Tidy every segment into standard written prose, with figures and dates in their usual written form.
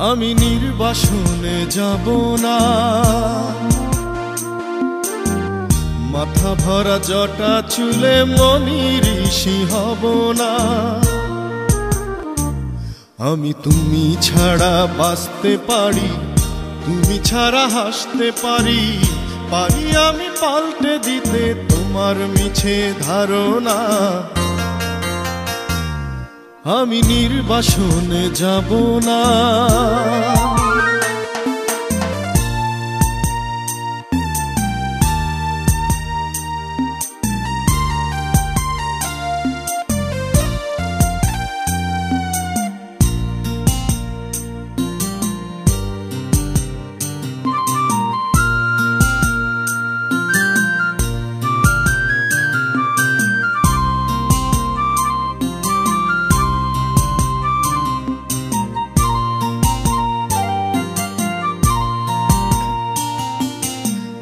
আমি নির্বাসনে যাব না, মাথা ভরা জটা চুলে মনি ঋষি হব না। আমি তুমি ছাড়া বাঁচতে পারি, তুমি ছাড়া হাসতে পারি, পারি আমি পাল্টে দিতে তোমার মিছে ধারণা। আমি নির্বাসনে যাব না।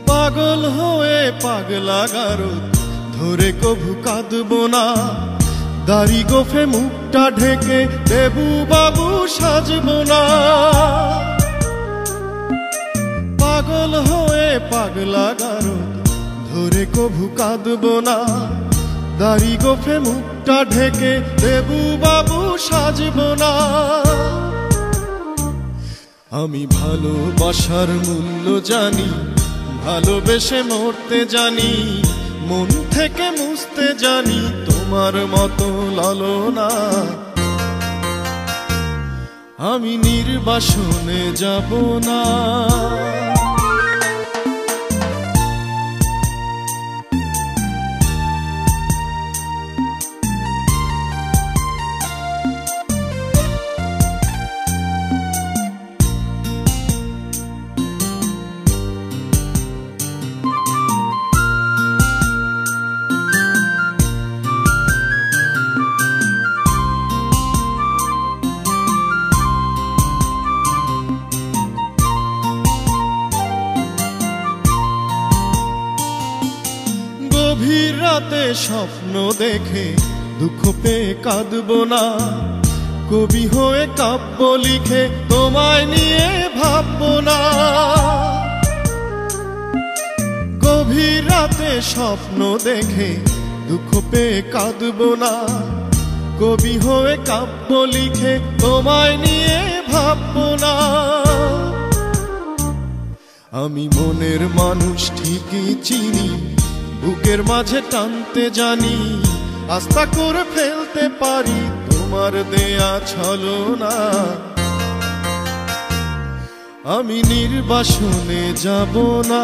পাগল হয়ে পাগলা গারো ধরে কভু কাঁদব না, দাড়ি গোফে মুখটা ঢেকে দেবু বাবু সাজব না। পাগল হয়ে পাগলা গারো ধরে কভু কাঁদব না, দাড়ি গোফে মুখটা ঢেকে দেবু বাবু সাজব না। আমি ভালোবাসার মূল্য জানি, ভালোবেসে মরতে জানি, মন থেকে মুছতে জানি তোমার মতো লালনা। আমি নির্বাসনে যাব না। গভীর রাতে স্বপ্ন দেখে দুঃখ পেয়ে কাঁদব না, কবি হয়ে কাব্য লিখে তোমায় নিয়ে ভাবব না। গভীর রাতে স্বপ্ন দেখে দুঃখ পেয়ে কাঁদব না, কবি হয়ে কাব্য লিখে তোমায় নিয়ে ভাবব না। আমি মনের মানুষ ঠিকই চিনি, বুকের মাঝে টানতে জানি, আস্থা করে ফেলতে পারি তোমার দেয়া ছলনা। আমি নির্বাসনে যাব না,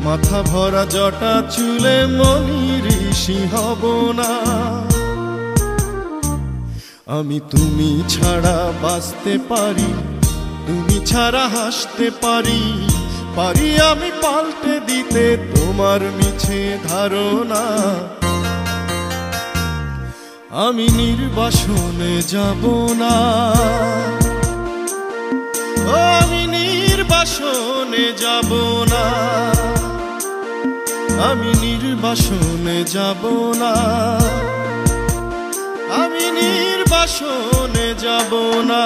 মাথা ভরা জটা চুলে মনি ঋষি হব না। আমি তুমি ছাড়া বাঁচতে পারি, তুমি ছাড়া হাসতে পারি, পারি আমি পাল্টে দিতে তোমার মিছে ধারণা। আমি নির্বাসনে যাব না, আমি নির্বাসনে যাব না, আমি নির্বাসনে যাব না, আমি নির্বাসনে যাব না।